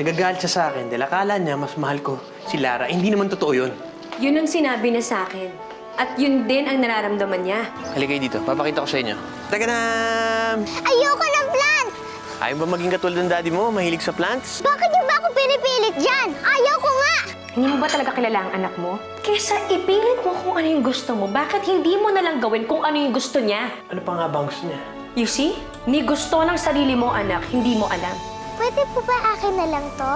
Nagagalit siya sa akin dahil akala niya mas mahal ko si Lara. Eh, hindi naman totoo yun. Yun ang sinabi niya sa akin. At yun din ang nararamdaman niya. Halika kayo dito. Papakita ko sa inyo. Taga na! Ayoko ng plant! Ayaw ba maging katulad ng daddy mo? Mahilig sa plants? Bakit niyo ba ako pinipilit dyan? Ayaw ko nga! Hindi mo ba talaga kilala ang anak mo? Kesa ipilit mo kung ano yung gusto mo, bakit hindi mo nalang gawin kung ano yung gusto niya? Ano pa nga ba ang gusto niya? You see? Ni gusto ng sarili mong anak, hindi mo alam. Pwede po ba akin na lang to?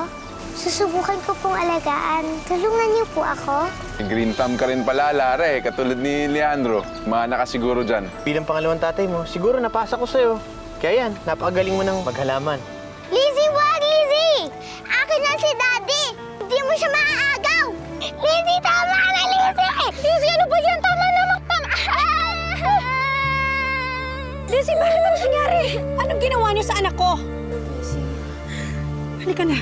Susubukan ko pong alagaan. Tulungan niyo po ako. Green thumb ka rin pala, Lara eh. Katulad ni Leandro. Mana ka siguro dyan. Bilang pangalawang tatay mo, siguro napasa ko sa'yo. Kaya yan, napakagaling mo ng maghalaman. Lizzie, wag, Lizzie! Akin na si Daddy! Hindi mo siya maaagaw! Lizzie, tama na, Lizzie! Lizzie, ano ba yan? Tama na, tama! Lizzie, bakit ano nangyari? Anong ginawa niyo sa anak ko? Lizzie, halika na.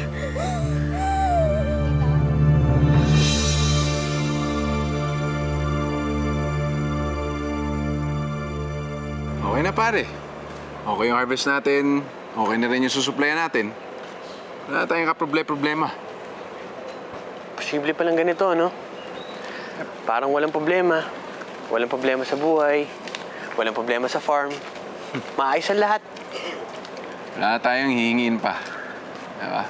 Okay na pare. Okay yung harvest natin. Okay na rin yung susuplayan natin. Wala tayong problema. Posible palang ganito, no? Parang walang problema. Walang problema sa buhay. Walang problema sa farm. Maayos ang lahat. Wala tayong hihingin pa. Diba?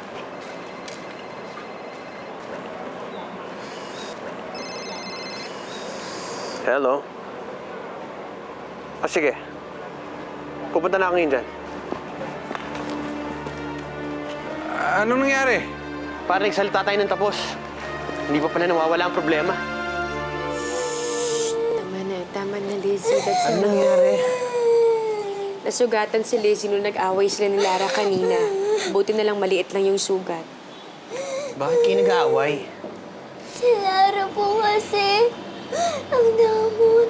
Hello? Sige. Pupunta na ako ngayon dyan. Anong nangyari? Para nagsalita tayo ng tapos. Hindi pa pala nawawala ang problema. Tama na, Lizzie. That's Ano nangyari? Nasugatan si Lizzie nung nag-away sila ni Lara kanina. Buti na lang maliit lang yung sugat. Bakit kayo nag-aaway? Si Lara po kasi, ang damot.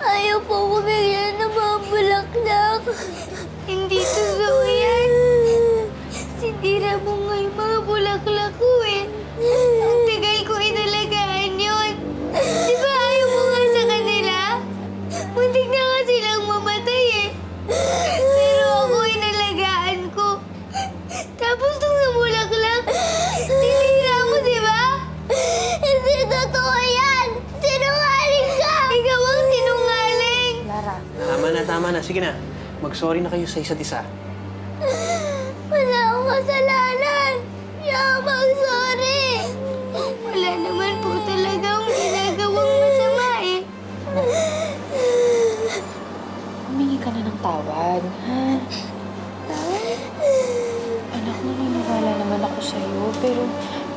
Ayaw po bumigyan ng mga bulaklak. Hindi totoo yan. Sindira mo nga yung mga bulaklak ko eh. Ang tagal ko inalagaan yun. Di ba ayaw mo nga sa kanila? Muntik na nga silang mamatay eh. Pero ako inalagaan ko. Tapos nung namulaklak, tinira mo, di ba? Hindi totoo yan! Sinungaling ka! Ikaw ang sinungaling! Lara. Tama na. Sige na. Mag-sorry na kayo sa isa't isa. Wala akong kasalanan! Siya mag-sorry! Wala naman po talagang ginagawang masama eh. Humingi ka na ng tawad, ha? Anak, naniniwala naman ako sa'yo, pero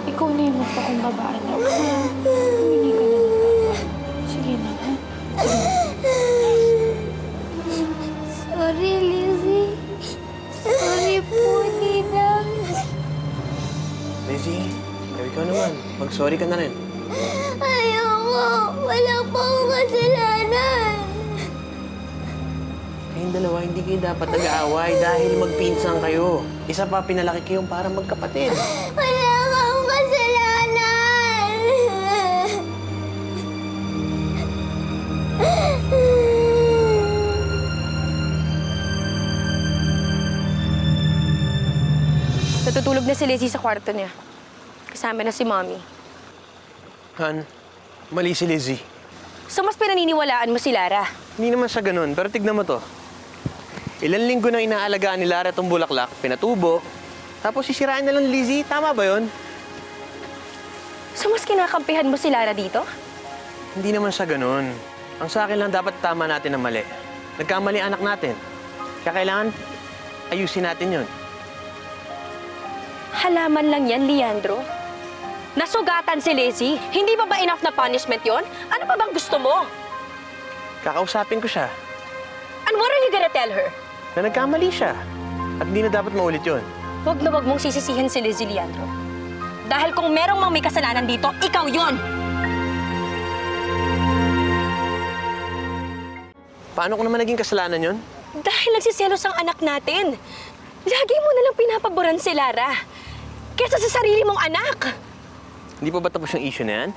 ikaw na yung magpakumbaba, anak, ha? Humingi ka na ng tawad. Sige na, ha? Sorry, Lizzie. Sorry po, Ninang. Lizzie, ikaw naman. Mag-sorry ka na rin. Ayoko. Wala po akong kasalanan. Kayong dalawa, hindi kayo dapat nag-aaway dahil magpinsan kayo. Isa pa, pinalaki kayong parang magkapatid. Wala akong kasalanan. Natutulog na si Lizzie sa kwarto niya. Kasama na si Mommy. Han, mali si Lizzie. So mas pinaniniwalaan mo si Lara. Hindi naman sa ganun, pero tignan mo to. Ilan linggo nang inaalagaan ni Lara itong bulaklak, pinatubo, tapos sisirain na lang ni Lizzie. Tama ba yon? So mas kinakampihan mo si Lara dito? Hindi naman sa ganun. Ang sa akin lang, dapat tama natin ang mali. Nagkamali ang anak natin. Kaya kailangan ayusin natin yon. Halaman lang yan, Leandro. Nasugatan si Lizzie. Hindi ba enough na punishment yon? Ano pa bang gusto mo? Kakausapin ko siya And what are you gonna tell her? na nagkamali siya. At hindi na dapat maulit yon. Huwag na huwag mong sisisihin si Lizzie, Leandro. Dahil kung merong mang may kasalanan dito, ikaw yon. Paano ko naman naging kasalanan yon? Dahil nagsiselos ang anak natin. Lagi mo nalang pinapaboran si Lara. Kesa sa sarili mong anak. Hindi pa ba tapos yung issue na yan?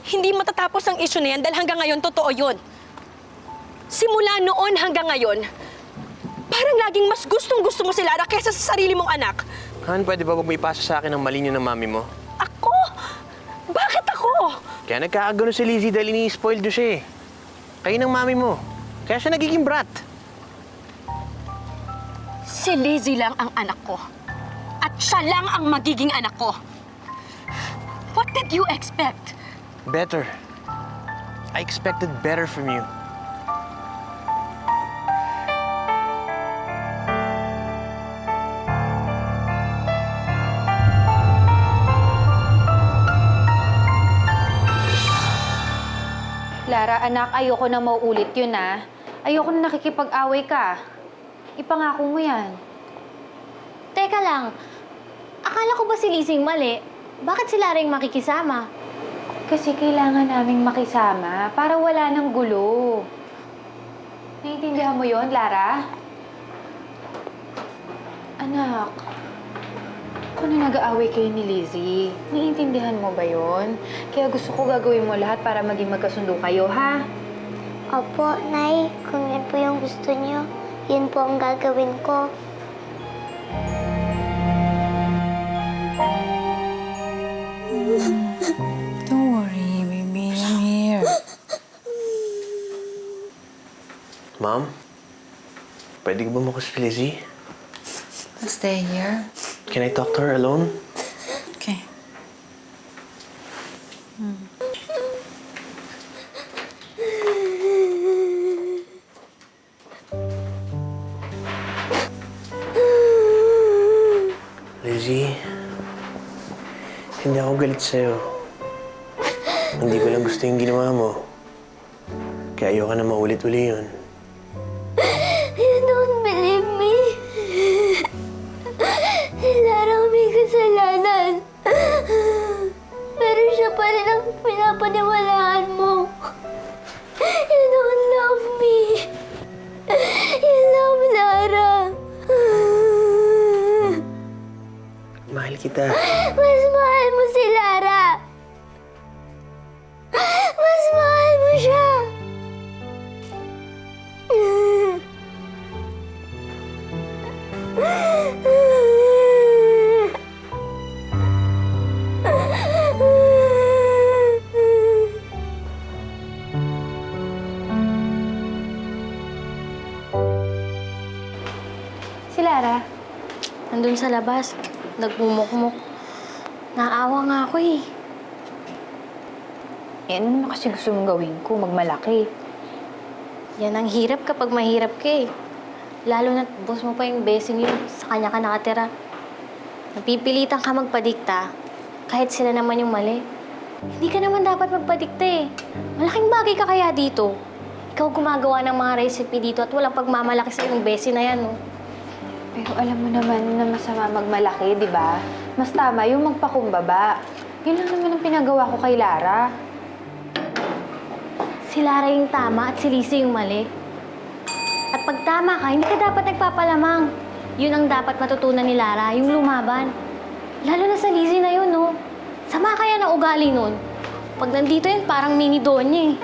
Hindi matatapos ang issue na yan dahil hanggang ngayon totoo yun. Simula noon hanggang ngayon, parang laging mas gustong-gusto mo si Lara kesa sa sarili mong anak. Han, pwede ba huwag mo ipasa sa akin ang mali niyo ng mami mo? Ako? Bakit ako? Kaya nagkakagano si Lizzie dahil ini-spoil niyo siya eh. Kayo ng mami mo. Kaya siya nagiging brat. Si Lizzie lang ang anak ko. At siya lang ang magiging anak ko. What did you expect? Better. I expected better from you. Lara, anak, ayoko na mauulit yun, ah. Ayoko na nakikipag-away ka. Ipangako mo yan. Teka lang, akala ko ba si Lizzie mali? Bakit si Lara yung makikisama? Kasi kailangan naming makisama para wala ng gulo. Naiintindihan mo yon, Lara? Anak, ako na nag-aaway kayo ni Lizzie. Naiintindihan mo ba yon? Kaya gusto ko gagawin mo lahat para maging magkasundo kayo, ha? Opo, Nay. Kung yan po yung gusto niyo, yun po ang gagawin ko. Don't worry, baby. I'm here. Mom? Pwede ko ba makus si Lizzie? I'll stay here. Can I talk to her alone? Okay. Lizzie, hindi ako galit sa'yo. Hindi ko lang gusto yung ginawa mo. Kaya ayoko na maulit-uli yun. You don't believe me. Si Lara ang may kasalanan. Pero siya pa rin ang pinapaniwalaan mo. You don't love me. You love Lara. Mahal kita. Mas mahal mo si Lara. Mas mahal mo siya. Si Lara, Nandun sa labas, nagmumukmuk. Naawa nga ako eh. ano naman kasi gusto mong gawin ko? Magmalaki. Yan ang hirap kapag mahirap ka eh. Lalo na boss mo pa yung besing yun, sa kanya ka nakatira. Napipilitan ka magpadikta, kahit sila naman yung mali. Hindi ka naman dapat magpadikta eh. Malaking bagay ka kaya dito. Ikaw gumagawa ng mga recipe dito at walang pagmamalaki sa yung besi na yan, no? Pero alam mo naman na masama magmalaki, di ba? Mas tama yung magpakumbaba. Yun lang naman ang pinagawa ko kay Lara. Si Lara yung tama at si Lizzie yung mali. At pag tama ka, hindi ka dapat nagpapalamang. Yun ang dapat matutunan ni Lara, yung lumaban. Lalo na sa Lizzie na yun, no? Sama kaya ng ugali nun. Pag nandito yun, parang mini Donya eh.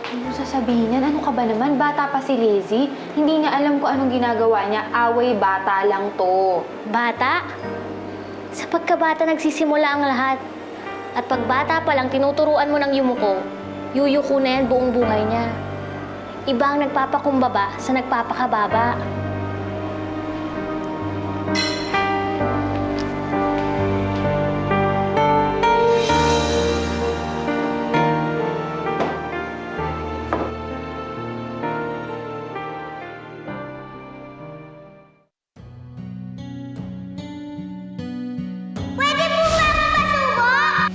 Ano sasabihin yan? Ano ka ba naman? Bata pa si Lizzie. Hindi niya alam kung anong ginagawa niya. Away bata lang to. Bata? Sa pagkabata nagsisimula ang lahat. At pag bata pa lang, tinuturuan mo ng yumuko, yuyuko na yan buong buhay niya. Iba ang nagpapakumbaba sa nagpapakababa.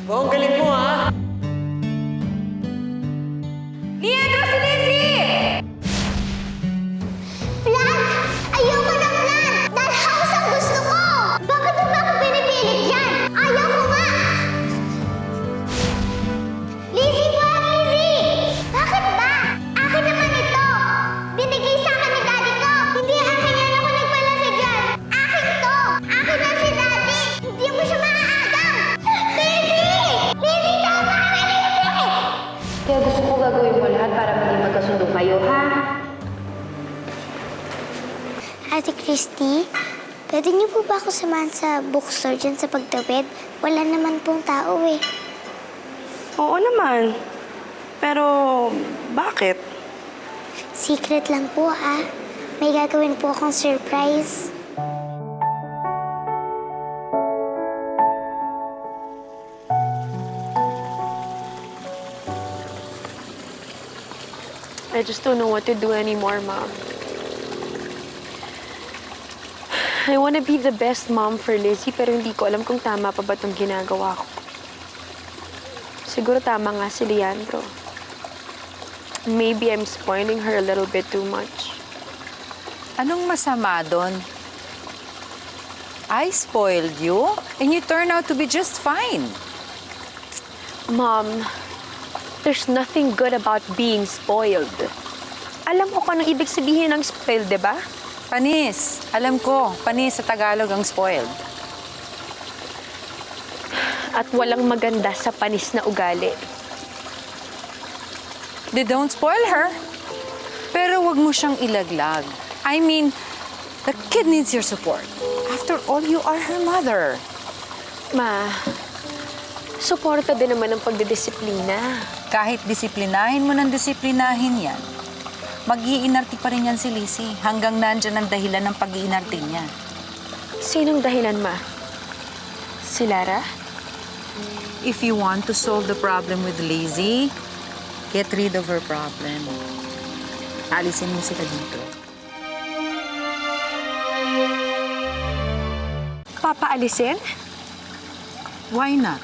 Oh, ang galing mo, ha? Plan? Ayoko ng plan! Dahil house ang gusto ko! Bakit mo ba ako pinipilit yan? Ayaw ko nga! Lizzie, wag, Lizzie! Bakit ba? Akin naman ito! Binigay sa akin ni Daddy ko! Hindi akin yan ako nagpalaki dyan! Akin to! Akin na si Daddy! Hindi mo siya maaagaw! Lizzie! Lizzie, tama ka na, Lizzie! Kaya gusto ko gagawin mo lahat para maging magkasundo kayo, ha? Ate Christy, Pwede niyo po ba ako samahan sa bookstore dyan sa pagtawid? Wala naman pong tao eh. Oo naman. Pero, bakit? Secret lang po ha. May gagawin po akong surprise. I just don't know what to do anymore, Mom. I wanna be the best mom for Lizzie, pero hindi ko alam kung tama pa ba itong ginagawa ko. Siguro tama nga si Leandro. Maybe I'm spoiling her a little bit too much. Anong masama doon? I spoiled you, and you turn out to be just fine. Mom, there's nothing good about being spoiled. Alam ko kung anong ibig sabihin ng spoiled, di ba? Panis. Alam ko, panis sa Tagalog ang spoiled. At walang maganda sa panis na ugali. They don't spoil her. Pero wag mo siyang ilaglag. I mean, the kid needs your support. After all, you are her mother. Ma, suporta din naman ang pagdidisiplina. Kahit disiplinahin mo ng disiplinahin yan, mag-iinarti pa rin yan si Lizzie hanggang nandyan ang dahilan ng pag-iinarti niya. Sinong dahilan, Ma? Si Lara? If you want to solve the problem with Lizzie, get rid of her problem. Alisin mo sila dito. Papaalisin? Why not?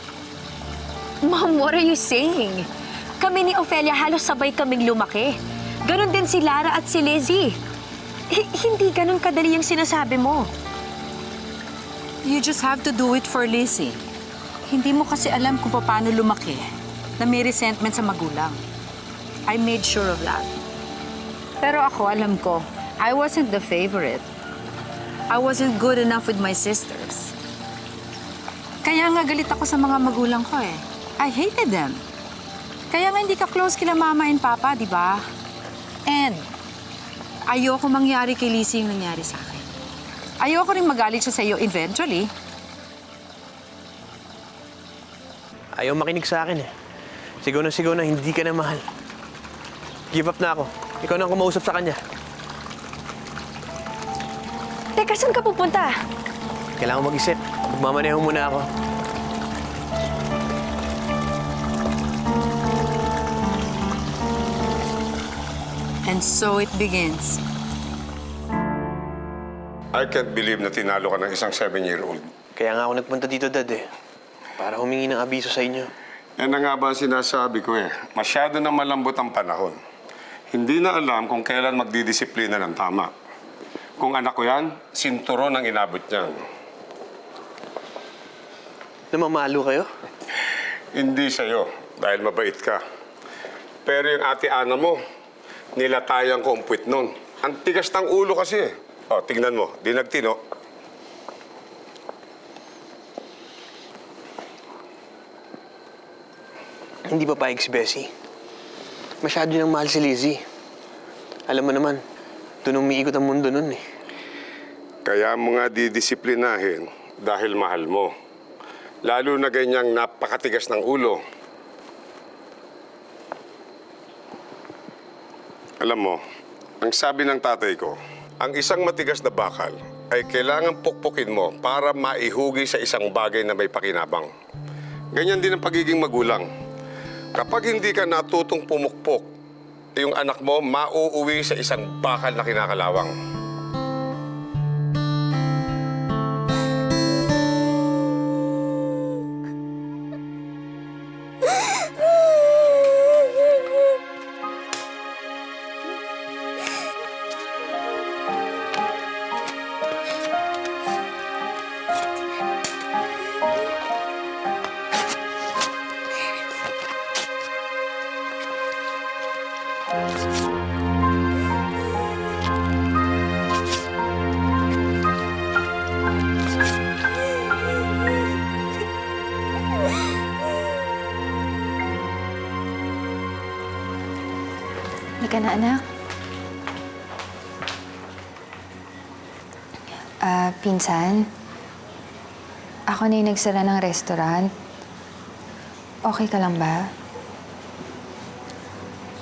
Mom, what are you saying? Kami ni Ophelia halos sabay kaming lumaki. Ganon din si Lara at si Lizzie. Hindi ganon kadali yung sinasabi mo. You just have to do it for Lizzie. Hindi mo kasi alam kung paano lumaki na may resentment sa magulang. I made sure of that. Pero ako, alam ko, I wasn't the favorite. I wasn't good enough with my sisters. Kaya nga galit ako sa mga magulang ko eh. I hated them. Kaya nga hindi ka close kila mama and papa, di ba? And ayoko mangyari kay Lizzie yung nangyari sa akin. Ayoko rin magalit siya sa iyo eventually. Ayaw makinig sa akin eh. Sigaw na hindi ka na mahal. Give up na ako. Ikaw na ang kumausap sa kanya. Teka, saan ka pupunta? Kailangan mag-isip. Magmamaneho muna ako. And so it begins. I can't believe na tinalo ka ng isang 7-year-old. Kaya nga ako nagpunta dito, Dad eh. Para humingi ng abiso sa inyo. Yan na nga ba ang sinasabi ko eh. Masyado na malambot ang panahon. Hindi na alam kung kailan magdidisiplina ng tama. Kung anak ko yan, sinturon ang inabot niyan. Namamalo kayo? Hindi sa'yo, dahil mabait ka. Pero yung ate Ana mo, nilatayang ko ang puwit nun. Ang tigas ng ulo kasi eh. O, tingnan mo, di nagtino. Hindi pa paig si Bessie. Masyado niyang mahal si Lizzie. Alam mo naman, doon umiikot ang mundo nun eh. Kaya mo nga didisiplinahin dahil mahal mo. Lalo na ganyang napakatigas ng ulo. Alam mo, ang sabi ng tatay ko, ang isang matigas na bakal ay kailangan pukpukin mo para maihugi sa isang bagay na may pakinabang. Ganyan din ang pagiging magulang. Kapag hindi ka natutong pumukpok, yung anak mo mauuwi sa isang bakal na kinakalawang. Halika na, anak. Pinsan, ako na yung nagsara ng restaurant. Okay ka lang ba?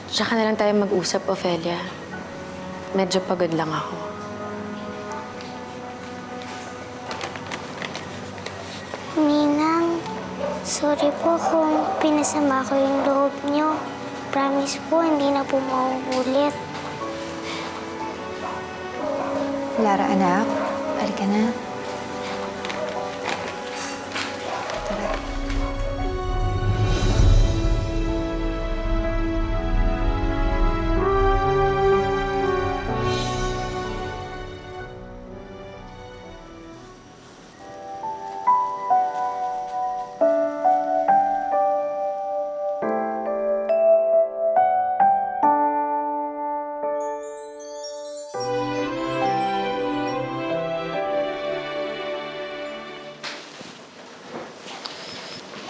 Tsaka na lang tayo mag-usap, Ophelia. Medyo pagod lang ako. Ninang, sorry po kung pinasama ko yung loob niyo. Promise po, hindi na po mauulit. Lara, anak, halika na. Tara.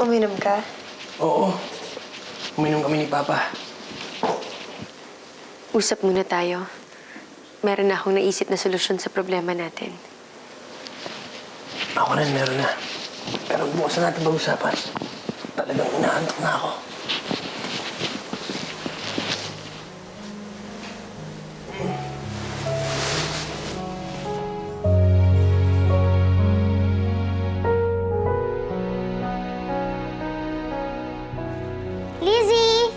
Uminom ka? Oo. Uminom kami ni Papa. Usap muna tayo. Meron na akong naisip na solusyon sa problema natin. Ako rin, meron na. Pero bukas na natin pag-usapan. Talagang inaantok na ako. Lizzie!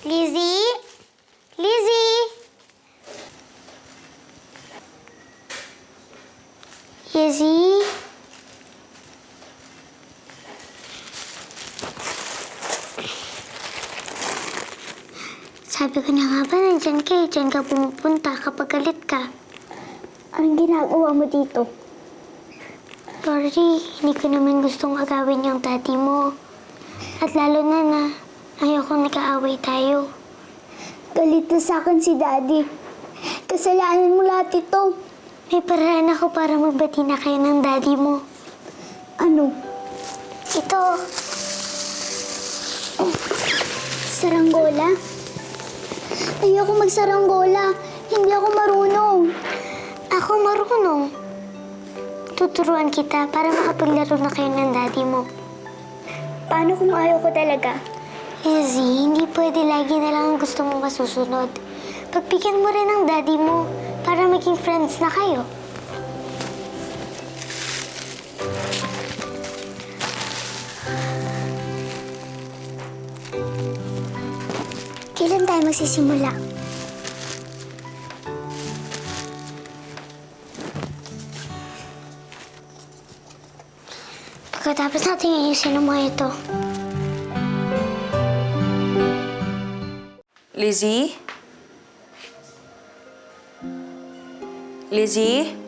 Lizzie! Lizzie! Lizzie? Sabi ko na nga ba, nandyan ka eh. Diyan ka pumupunta kapag galit ka. Anong ginagawa mo dito? Sorry, hindi ko naman gustong agawin yung daddy mo. At lalo na ayokong nag-aaway tayo. Galit na sa akin si Daddy. Kasalanan mo lahat ito. May paraan ako para magbati na kayo ng Daddy mo. Ano? Ito. Saranggola? Ayoko magsaranggola. Hindi ako marunong. Ako marunong. Tuturuan kita para makapaglaro na kayo ng Daddy mo. Paano kung ayaw ko talaga? Lizzie, hindi pwede lagi na lang ang gusto mong masusunod. Pagbigyan mo rin ang daddy mo para maging friends na kayo. Kailan tayo magsisimula? Pagkatapos natin ayusin ang mga ito. Lizzie? Lizzie?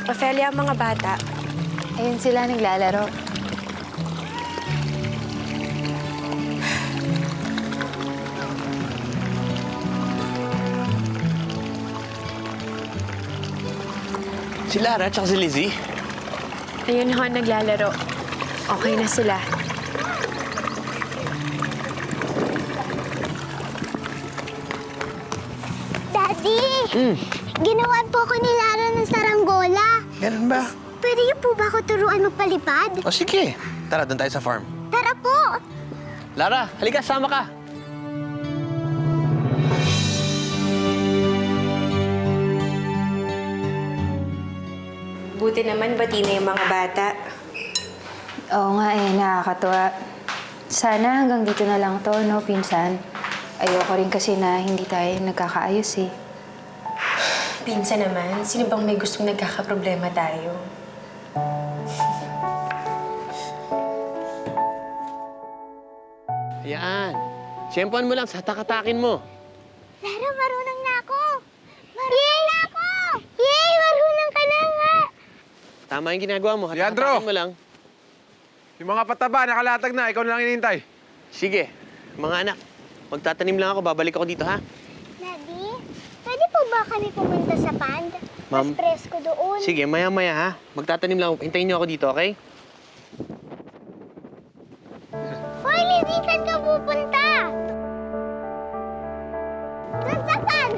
Ophelia, ang mga bata. Ayun sila naglalaro. Si Lara at si Lizzie. Ayun ho, naglalaro. Okay na sila. Daddy! Ginawan po ko ni Lara ng saranggola. Ganun ba? Pwede niyo po ba ako turuan magpalipad? O sige. Tara, doon tayo sa farm. Tara po! Lara, halika, sama ka. Buti naman, bati na yung mga bata. Oo nga eh, nakakatuwa. Sana hanggang dito na lang to, no, pinsan? Ayoko rin kasi na hindi tayo nagkakaayos eh. Pinsan naman, sino bang may gustong nagkakaproblema tayo? Ayan. Siyempuan mo lang, sa takatakin mo. Lara, marunong na ako! Tama yung ginagawa mo. Leandro! Hatakin mo lang. Yung mga pataba, nakalatag na. Ikaw na lang hinihintay. Sige, mga anak. Magtatanim lang ako. Babalik ako dito, ha? Daddy, pwede po ba kami pumunta sa pond? Mas Ma'am. presko doon. Sige, maya-maya, ha? Magtatanim lang ako. Hintayin niyo ako dito, okay? Hoy, Lizzie, saan ka pupunta? Doon sa pond!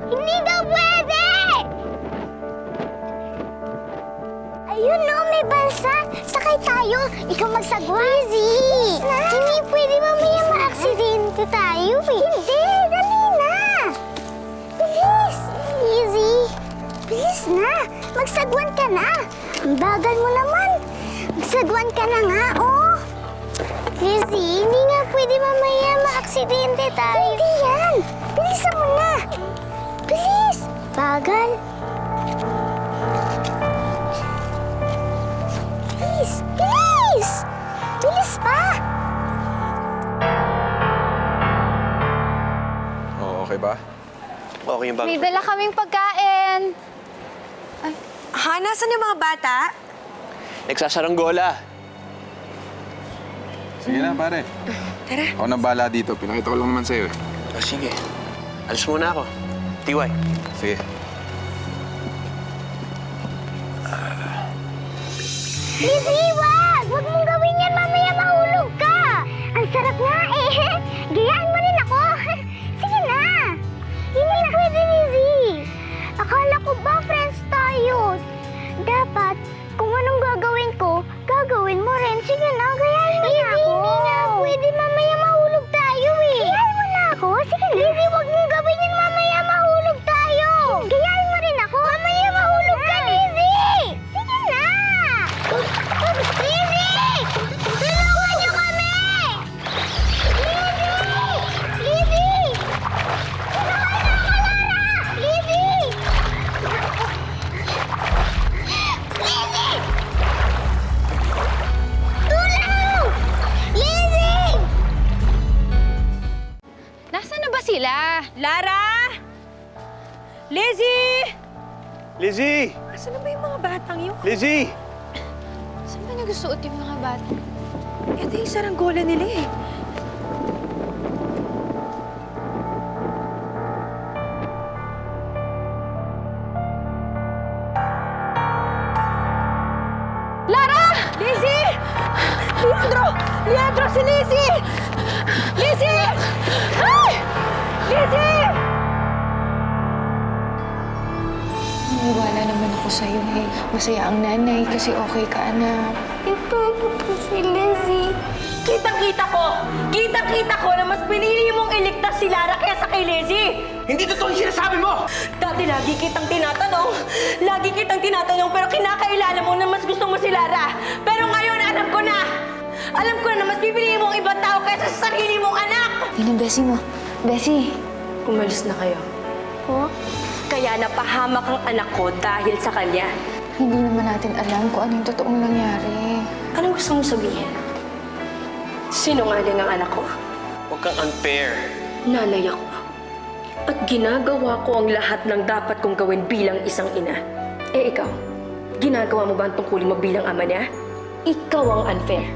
Hindi daw pwede! Ayun no, may balsa. Sakay tayo. Ikaw magsagwa. Lizzie! Hindi pwede mamaya ma-aksidente tayo eh. Hindi, dali na. Bilis! Lizzie! Bilis na! Magsagwan ka na! Ang bagal mo naman. Magsagwan ka na nga, oh! Lizzie, hindi nga pwede mamaya ma-aksidente tayo. Hindi yan! Bilisan mo na! Bilis! Bagal! Bilis! Bilis! Bilis pa! Oo, okay ba? Okay yung bag. May dala kaming pagkain. Ha, nasan yung mga bata? Nagsasaranggola. Sige na, pare. Tara. Ako nang bahala dito. Pinakita ko lang naman sa'yo eh. O, sige. Alis muna ako. Tiway. Sige. Lizzie, wag! Wag mong gawin yan, mamaya mahulog ka! Ang sarap nga eh! Gayaan mo rin ako! Sige na! Hindi pwede, Lizzie! Akala ko ba friends tayo? Dapat, kung anong gagawin ko, gagawin mo rin. Sige na, gayaan mo na ako! Hindi na pwede, mamaya mahulog tayo eh! Gayaan mo na ako! Sige na! Lizzie, wag mong gawin yan, mamaya mahulog tayo! Gayaan mo rin ako! Mamaya mahulog ka, Lizzie! Sige na! Lizzie! Tulungan niyo kami! Lizzie! Lizzie! Tulungan niyo ako, Lara! Lizzie! Lizzie! Tulong! Lizzie! Nasaan na ba sila? Lara! Lizzie! Lizzie! Asan na ba yung mga batang yun? Lizzie! Saan ba nagusuot yung mga bata? Ito yung saranggola nila eh. Lara! Lizzie! Leandro! Leandro, si Lizzie! Lizzie! Ay! Lizzie! Naniwala naman ako sa'yo eh. Masaya ang nanay kasi okay ka, anak. Ipagod ko si Lizzie. Kitang-kita ko na mas pinili mong iligtas si Lara kaysa kay Lizzie! Hindi totoo yung sinasabi mo! Dati lagi kitang tinatanong pero kinakailangan mo na mas gusto mo si Lara. Pero ngayon alam ko na na mas pipiliin mo ang ibang tao kaysa sa sarili mong anak! Yun ang Bessie mo. Bessie! Umalis na kayo. Po? Kaya napahamak ang anak ko dahil sa kanya. Hindi naman natin alam kung ano yung totoong nangyari. Anong gusto mong sabihin? Sinungaling ang anak ko. Huwag kang unfair. Nanay ako. At ginagawa ko ang lahat ng dapat kong gawin bilang isang ina. Eh ikaw, ginagawa mo ba ang tungkulin mo bilang ama niya? Ikaw ang unfair.